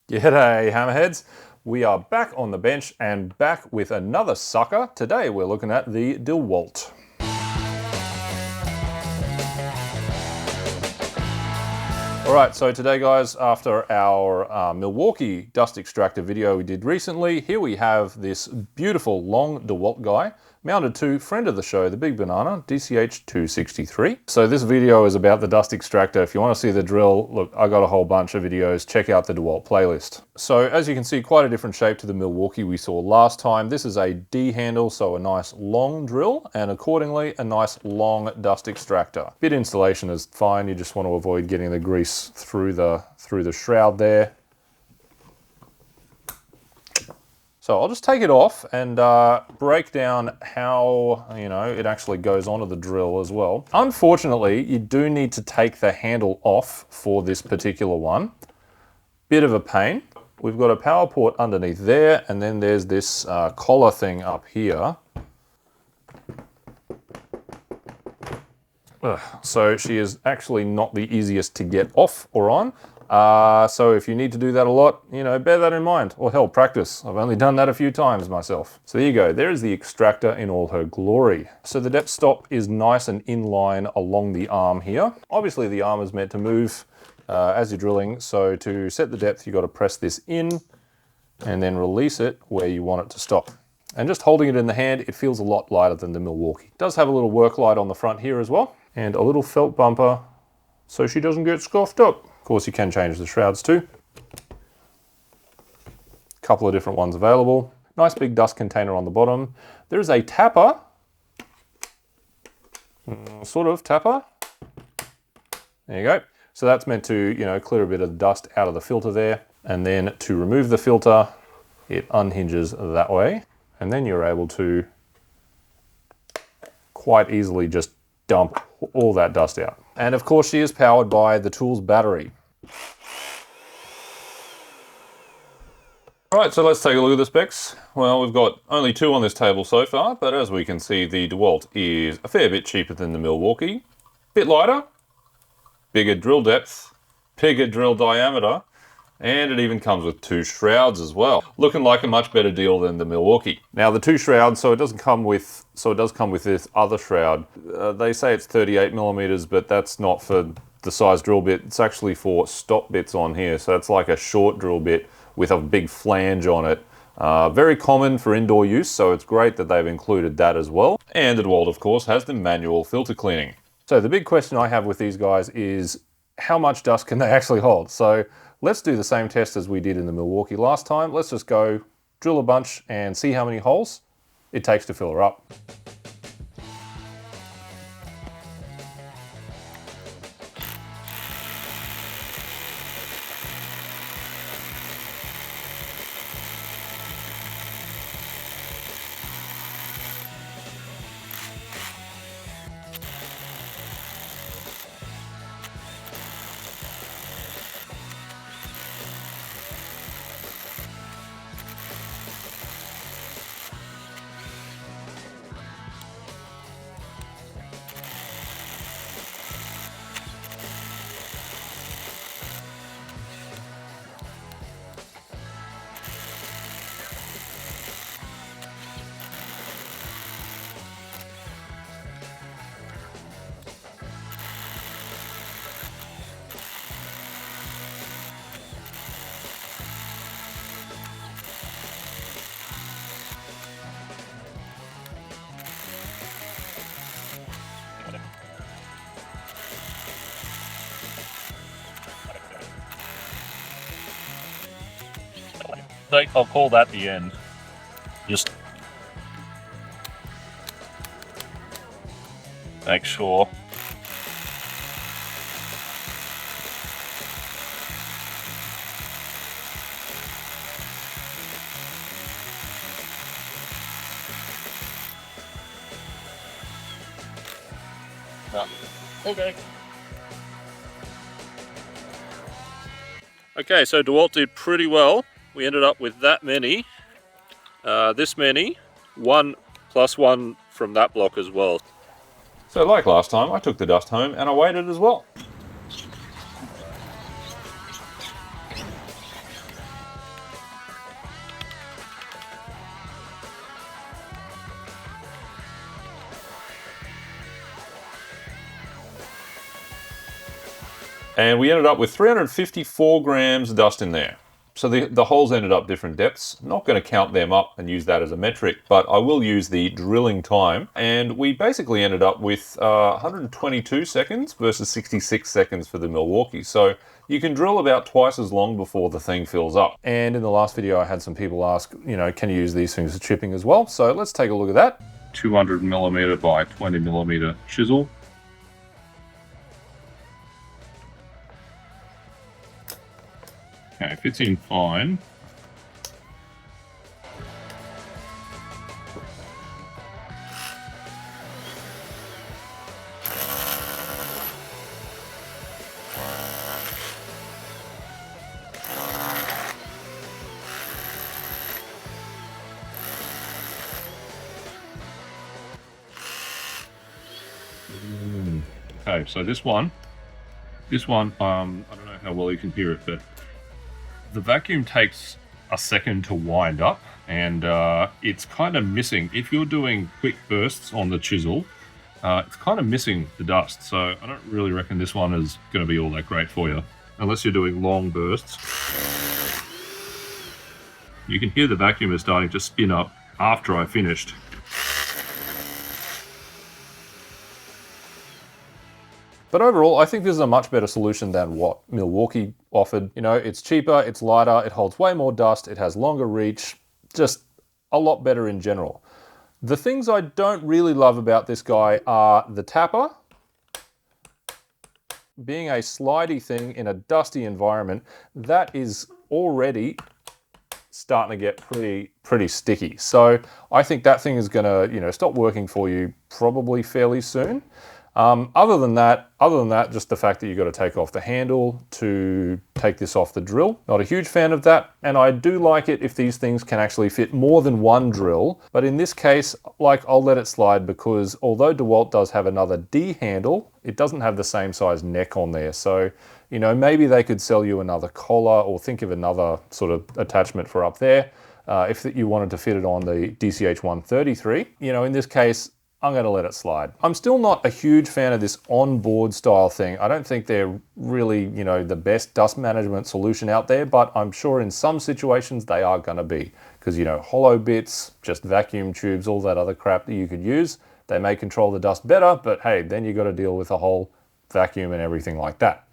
G'day, hammerheads. We are back on the bench and back with another sucker. Today we're looking at the DeWalt. Alright, so today guys, after our Milwaukee dust extractor video we did recently, here we have this beautiful long DeWalt guy mounted to friend of the show, the big banana, DCH263. So this video is about the dust extractor. If you want to see the drill, look, I got a whole bunch of videos. Check out the DeWalt playlist. So as you can see, quite a different shape to the Milwaukee we saw last time. This is a D handle, so a nice long drill, and accordingly a nice long dust extractor. Bit installation is fine. You just want to avoid getting the grease through the shroud there. So I'll just take it off and break down how, it actually goes onto the drill as well. Unfortunately, you do need to take the handle off for this particular one. Bit of a pain. We've got a power port underneath there, and then there's this collar thing up here. So she is actually not the easiest to get off or on. So if you need to do that a lot, bear that in mind, or hell, practice. I've only done that a few times myself. So there you go, there is the extractor in all her glory. So the depth stop is nice and in line along the arm here. Obviously the arm is meant to move as you're drilling, so to set the depth, you've got to press this in and then release it where you want it to stop. And just holding it in the hand, it feels a lot lighter than the Milwaukee. It does have a little work light on the front here as well, and a little felt bumper so she doesn't get scoffed up. Of course, you can change the shrouds too. A couple of different ones available. Nice big dust container on the bottom. There is a tapper, sort of tapper. There you go. So that's meant to, clear a bit of dust out of the filter there. And then to remove the filter, it unhinges that way. And then you're able to quite easily just dump all that dust out. And of course she is powered by the tool's battery. All right, so let's take a look at the specs. Well, we've got only two on this table so far, but as we can see, the DeWalt is a fair bit cheaper than the Milwaukee. Bit lighter, bigger drill depth, bigger drill diameter, and it even comes with two shrouds as well. Looking like a much better deal than the Milwaukee. Now the two shrouds, so it does come with this other shroud. They say it's 38 millimeters, but that's not for the size drill bit. It's actually for stop bits on here. So it's like a short drill bit with a big flange on it. Very common for indoor use, so it's great that they've included that as well. And the DeWalt, of course, has the manual filter cleaning. So the big question I have with these guys is how much dust can they actually hold? So let's do the same test as we did in the Milwaukee last time. Let's just go drill a bunch and see how many holes it takes to fill her up. I'll call that the end. Just make sure. Okay. Okay, so DeWalt did pretty well. We ended up with that many, this many, 1 plus 1 from that block as well. So like last time, I took the dust home and I weighed it as well. And we ended up with 354 grams of dust in there. So the holes ended up different depths. I'm not going to count them up and use that as a metric, but I will use the drilling time. And we basically ended up with 122 seconds versus 66 seconds for the Milwaukee. So you can drill about twice as long before the thing fills up. And in the last video, I had some people ask, can you use these things for chipping as well? So let's take a look at that. 200 millimeter by 20 millimeter chisel. Okay, fits in fine. Okay, so this one, I don't know how well you can hear it, but the vacuum takes a second to wind up, and it's kind of missing. If you're doing quick bursts on the chisel, it's kind of missing the dust. So I don't really reckon this one is going to be all that great for you, unless you're doing long bursts. You can hear the vacuum is starting to spin up after I finished. But overall, I think this is a much better solution than what Milwaukee offered. It's cheaper, it's lighter, it holds way more dust, it has longer reach, just a lot better in general. The things I don't really love about this guy are the tapper. Being a slidey thing in a dusty environment, that is already starting to get pretty sticky. So I think that thing is gonna, stop working for you probably fairly soon. Other than that, just the fact that you've got to take off the handle to take this off the drill. Not a huge fan of that. And I do like it if these things can actually fit more than one drill. But in this case, I'll let it slide because although DeWalt does have another D handle, it doesn't have the same size neck on there. So, maybe they could sell you another collar or think of another sort of attachment for up there. If you wanted to fit it on the DCH263. In this case, I'm going to let it slide. I'm still not a huge fan of this on-board style thing. I don't think they're really, the best dust management solution out there, but I'm sure in some situations they are going to be. Because, hollow bits, just vacuum tubes, all that other crap that you could use, they may control the dust better, but hey, then you got to deal with a whole vacuum and everything like that.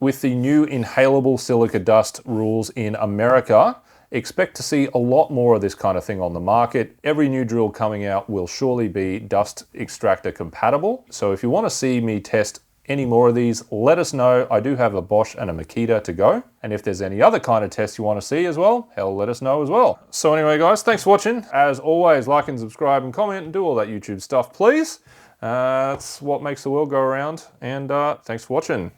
With the new inhalable silica dust rules in America, expect to see a lot more of this kind of thing on the market. Every new drill coming out will surely be dust extractor compatible. So if you want to see me test any more of these, let us know. I do have a Bosch and a Makita to go. And if there's any other kind of tests you want to see as well, hell, let us know as well. So anyway, guys, thanks for watching. As always, like and subscribe and comment and do all that YouTube stuff, please. That's what makes the world go around. And thanks for watching.